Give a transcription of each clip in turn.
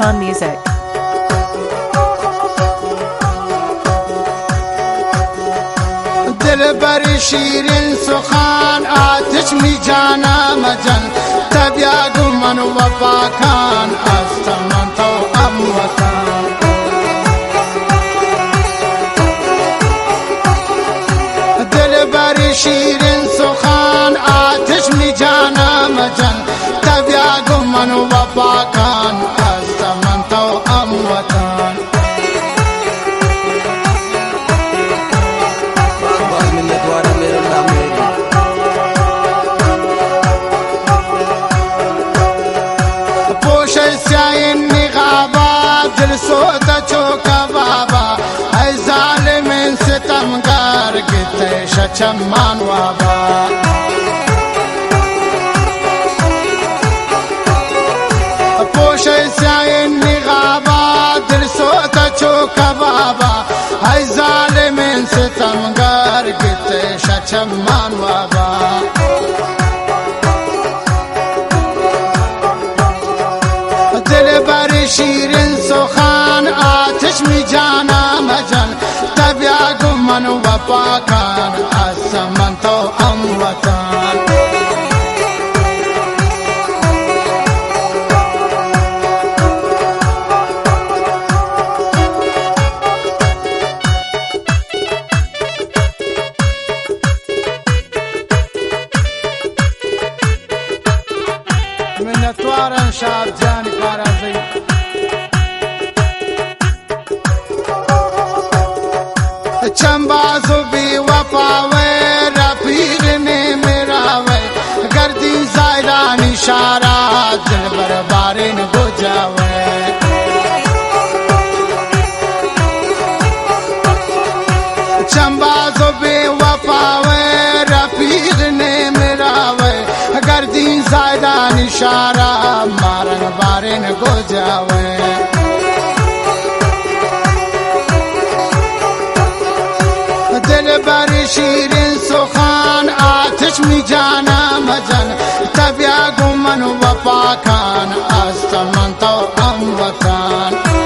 Khan Music. دل بر شیرین سخن آتش می جانم جان تبیا گمن وفا کن است من تو وطن دل بر شیرین سخن آتش می جانم جان تبیا گمن وفا کن است من تو وطن دل سودا چوکا بابا ای ظالمین ستمگر گتے شچمان وابا پوش سیاین نغابا دل سودا چوکا بابا ای ظالمین ستمگر گتے شچمان وابا دل بر شیرین سخن آتش می جانم جان تبیا گمن وفا کن است من تو وطن منتوارن شاب جان کارازی چنبازو بی وفاوے رفیق نے میرا وے گردی زائران اشارہ دل بربارین گجاوے چنبازو بی وفاوے رفیق نے میرا وے گردی زائران اشارہ مارن بارین گجاوے دل بر شیرین سخن آتش می جانم جان تبیا گمن وفا کن است من تو وطن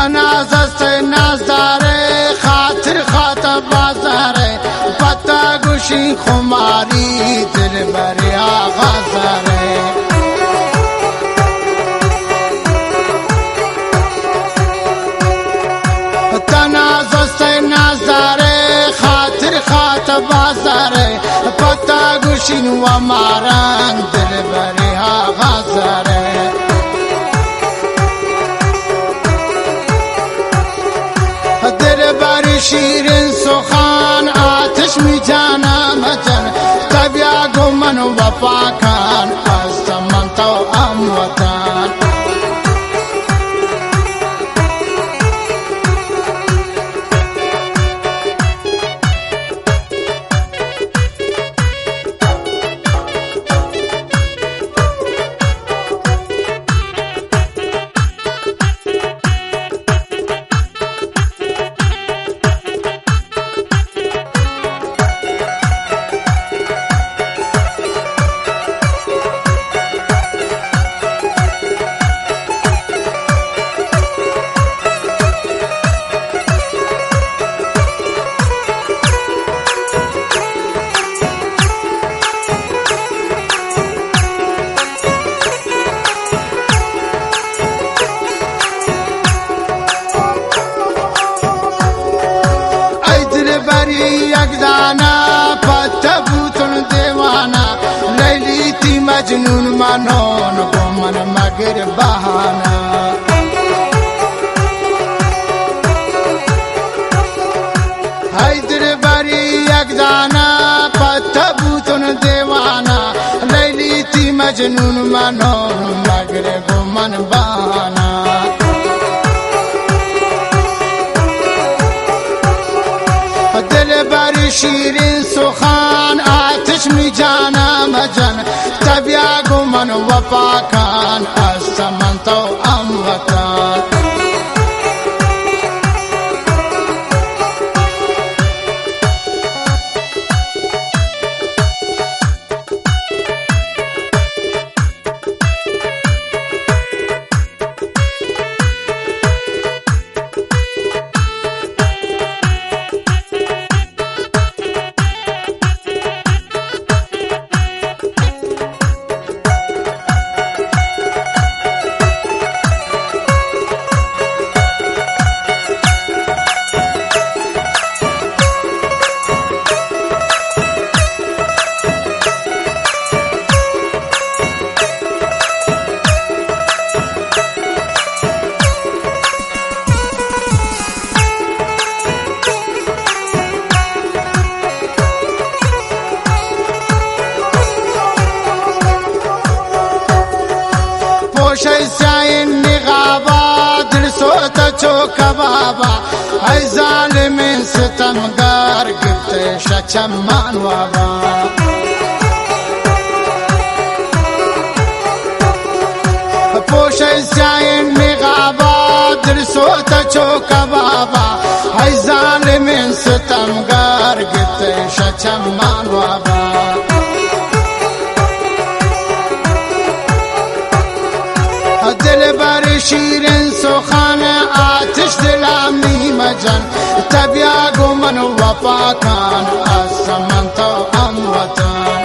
تنازست نازداره خاطر خاطر بازاره پتا گوشی خماری دل بری آغازاره تنازست نازداره خاطر خاطر بازاره پتا گوشی و ماران دل بری آغازاره دل بر شیرین سخن آتش می جانم جان تبیا گمن وفا کن است من تو وطن مجنون منون بغیر بهانه. حیدر بری یک دانه پته بوتون دیوانه، لیلی تی مجنون منو مگر گمان بانه. دل بری شیرین سخن آتش می جانم جان، تبیا گمان وفا کن از من تو ام وطن. پوشی ساین نقابا دل سوتا چو کبابا، ای ظالم ستمگار گفته شچمان وابا. پوشی ساین نقابا دل سوتا چو کبابا، ای ظالم ستمگار گفته شچمان وابا. دل بر شیرین سخن آتش دلم نیم جان، تبیا گمن وفا کن از من تو ام وطن.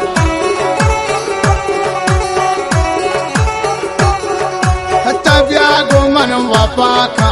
تبیا گمن وفا کن